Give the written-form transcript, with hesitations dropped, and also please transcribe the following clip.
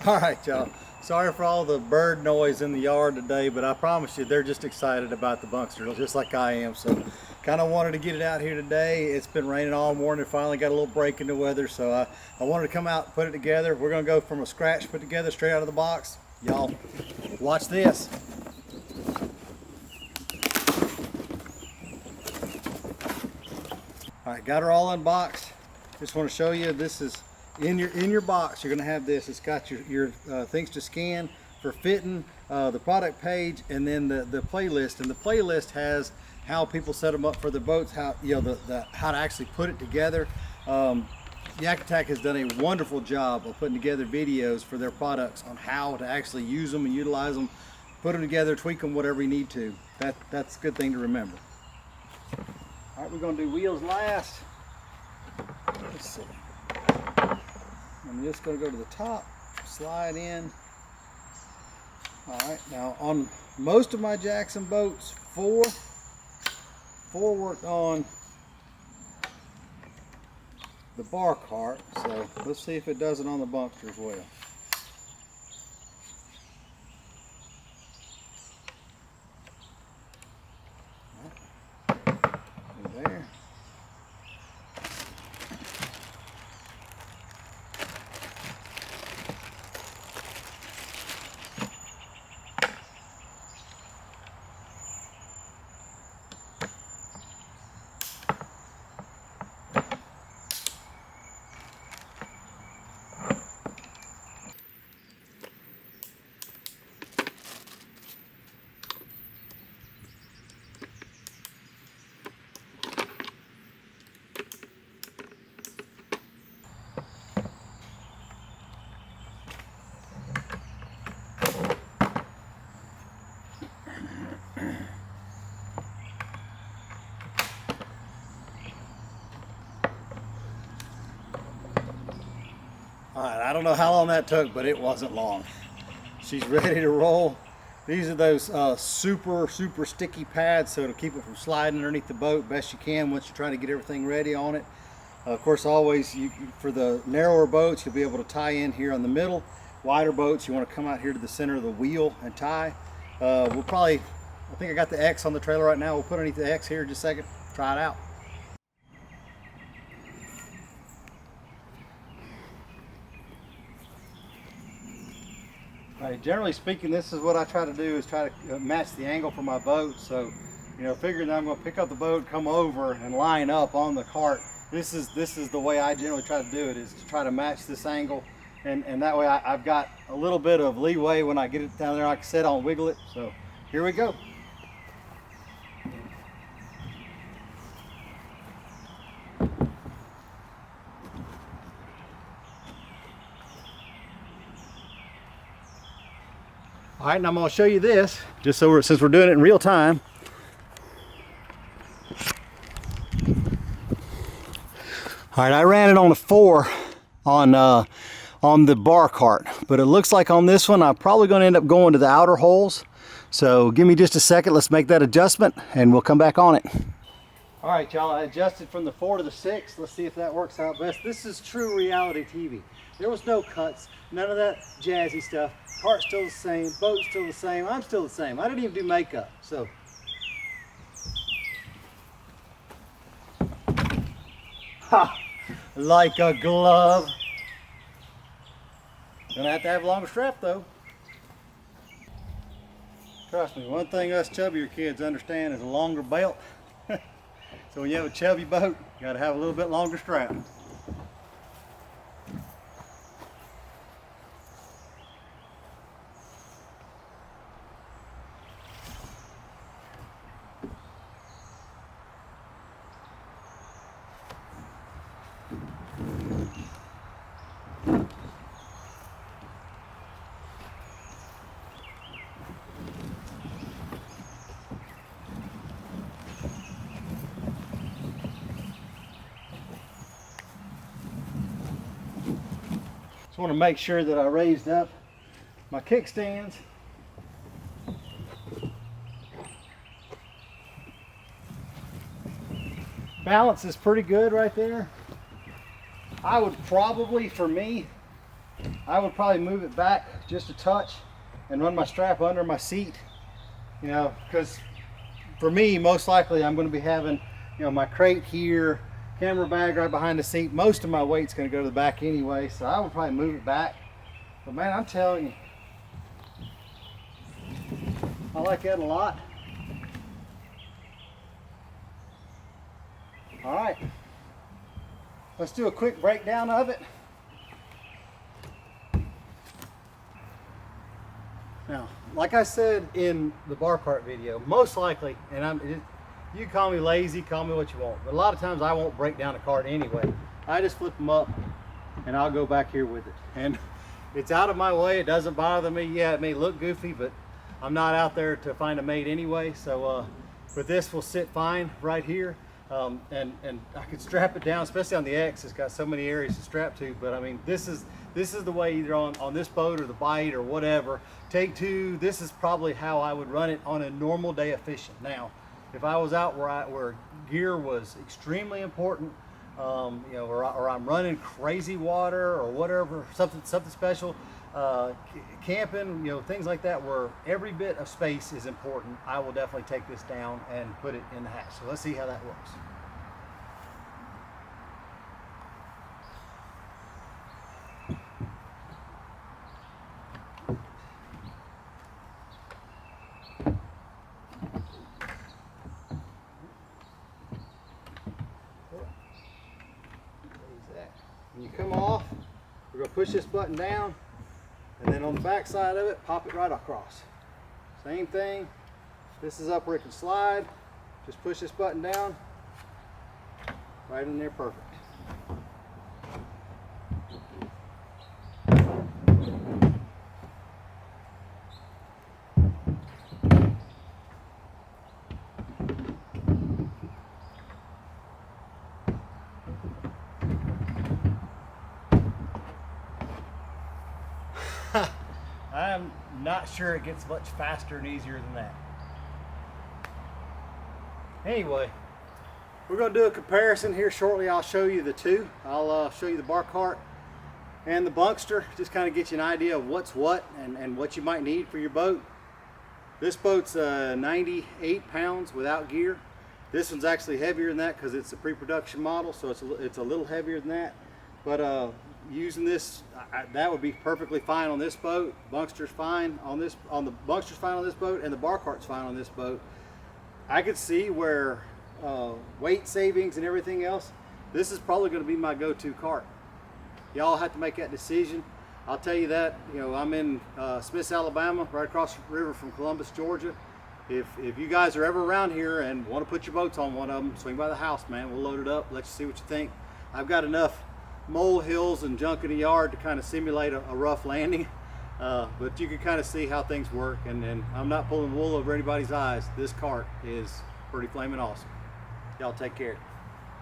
All right, y'all. Sorry for all the bird noise in the yard today, but I promise you they're just excited about the Bunkster, just like I am. So kind of wanted to get it out here today. It's been raining all morning. Finally got a little break in the weather, so I wanted to come out and put it together. We're going to go from a scratch put together straight out of the box. Y'all, watch this. All right, got her all unboxed. Just want to show you, this is in your box. You're going to have this. It's got your things to scan for fitting, the product page, and then the playlist. And the playlist has how people set them up for their boats, how how to actually put it together. YakAttacks has done a wonderful job of putting together videos for their products on how to actually use them and utilize them, put them together, tweak them, whatever you need to. That's a good thing to remember. All right, we're going to do wheels last. Let's see. I'm just going to go to the top, slide in. All right, now on most of my Jackson boats, four worked on the bar cart, so let's see if it does it on the Bunkster as well. There. All right, I don't know how long that took, but it wasn't long. She's ready to roll. These are those super sticky pads, so to keep it from sliding underneath the boat best you can once you're trying to get everything ready on it. Of course, always for the narrower boats, you'll be able to tie in here on the middle. Wider boats, you want to come out here to the center of the wheel and tie. We'll probably, I think I got the X on the trailer right now. We'll put underneath the X here in just a second, try it out. Right, generally speaking, this is what I try to do, is try to match the angle for my boat. So, figuring that I'm going to pick up the boat, come over and line up on the cart. This is the way I generally try to do it, is to try to match this angle, and that way I've got a little bit of leeway when I get it down there. Like I said, I'll wiggle it. So here we go. All right, and I'm going to show you this, just so since we're doing it in real time. All right, I ran it on a 4 on the bar cart, but it looks like on this one I'm probably going to end up going to the outer holes. So give me just a second. Let's make that adjustment, and we'll come back on it. All right, y'all. I adjusted from the 4 to the 6. Let's see if that works out best. This is true reality TV. There was no cuts, none of that jazzy stuff. Cart's still the same, boat's still the same, I'm still the same. I didn't even do makeup, so. Ha! Like a glove. Gonna have to have a longer strap though. Trust me, one thing us chubbier kids understand is a longer belt. So when you have a chubby boat, you gotta have a little bit longer strap. Just want to make sure that I raised up my kickstands. Balance is pretty good right there. I would probably, for me, I would probably move it back just a touch and run my strap under my seat, you know, because for me, most likely I'm going to be having, you know, my crate here, camera bag right behind the seat. Most of my weight's going to go to the back anyway, so I would probably move it back. But man, I'm telling you, I like that a lot. All right, let's do a quick breakdown of it. Now, like I said in the bar cart video, most likely, and you call me lazy, call me what you want, but a lot of times I won't break down a cart anyway. I just flip them up and I'll go back here with it. And it's out of my way, it doesn't bother me. Yeah, it may look goofy, but I'm not out there to find a mate anyway. So, but this will sit fine right here. And I could strap it down, especially on the X. It's got so many areas to strap to, but I mean, this is the way, either on this boat or the Bite or whatever. Take two, this is probably how I would run it on a normal day of fishing. Now, if I was out where gear was extremely important, you know, or I'm running crazy water or whatever, something special, camping, you know, things like that where every bit of space is important, I will definitely take this down and put it in the hatch. So let's see how that works. When you come off, we're going to push this button down, and then on the back side of it, pop it right across. Same thing. This is up where it can slide. Just push this button down. Right in there, perfect. I'm not sure it gets much faster and easier than that. Anyway, we're going to do a comparison here shortly. I'll show you the two. I'll show you the bar cart and the Bunkster, just kind of get you an idea of what's what and what you might need for your boat. This boat's 98 pounds without gear. This one's actually heavier than that because it's a pre-production model, so it's a little heavier than that. But using this, that would be perfectly fine on this boat. Bunkster's fine on this. The Bunkster's fine on this boat, and the bar cart's fine on this boat. I could see where weight savings and everything else, this is probably going to be my go-to cart. Y'all have to make that decision. I'll tell you that, you know, I'm in Smith, Alabama, right across the river from Columbus, Georgia. If you guys are ever around here and want to put your boats on one of them, swing by the house, man. We'll load it up, let you see what you think. I've got enough mole hills and junk in the yard to kind of simulate a rough landing, but you can kind of see how things work, and I'm not pulling wool over anybody's eyes. This cart is pretty flaming awesome. Y'all take care.